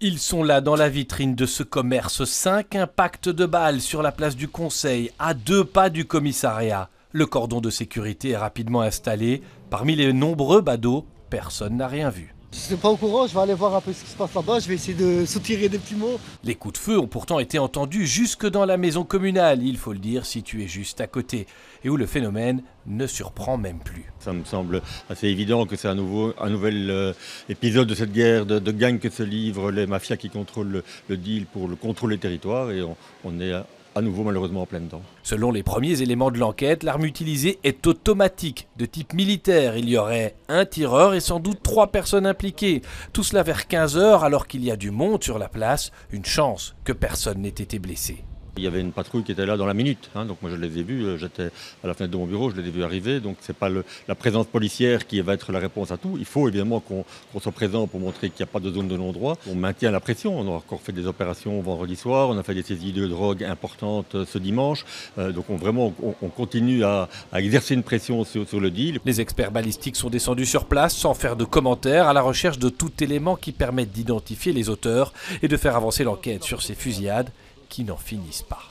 Ils sont là dans la vitrine de ce commerce. 5 impacts de balles sur la place du Conseil, à 2 pas du commissariat. Le cordon de sécurité est rapidement installé. Parmi les nombreux badauds, personne n'a rien vu. Je ne suis pas au courant, je vais aller voir un peu ce qui se passe là-bas, je vais essayer de soutirer des petits mots. Les coups de feu ont pourtant été entendus jusque dans la maison communale, il faut le dire, située juste à côté, et où le phénomène ne surprend même plus. Ça me semble assez évident que c'est un nouvel épisode de cette guerre de gangs que se livrent les mafias qui contrôlent le deal pour le contrôle des territoires, et on est à nouveau malheureusement en plein dedans. Selon les premiers éléments de l'enquête, l'arme utilisée est automatique, de type militaire. Il y aurait un tireur et sans doute 3 personnes impliquées. Tout cela vers 15 h alors qu'il y a du monde sur la place. Une chance que personne n'ait été blessé. Il y avait une patrouille qui était là dans la minute, donc moi je les ai vus, j'étais à la fenêtre de mon bureau, je les ai vus arriver, donc c'est pas la présence policière qui va être la réponse à tout. Il faut évidemment qu'on soit présent pour montrer qu'il n'y a pas de zone de non-droit. On maintient la pression, on a encore fait des opérations vendredi soir, on a fait des saisies de drogue importantes ce dimanche, donc on continue à exercer une pression sur le deal. Les experts balistiques sont descendus sur place sans faire de commentaires, à la recherche de tout élément qui permette d'identifier les auteurs et de faire avancer l'enquête sur ces fusillades qui n'en finissent pas.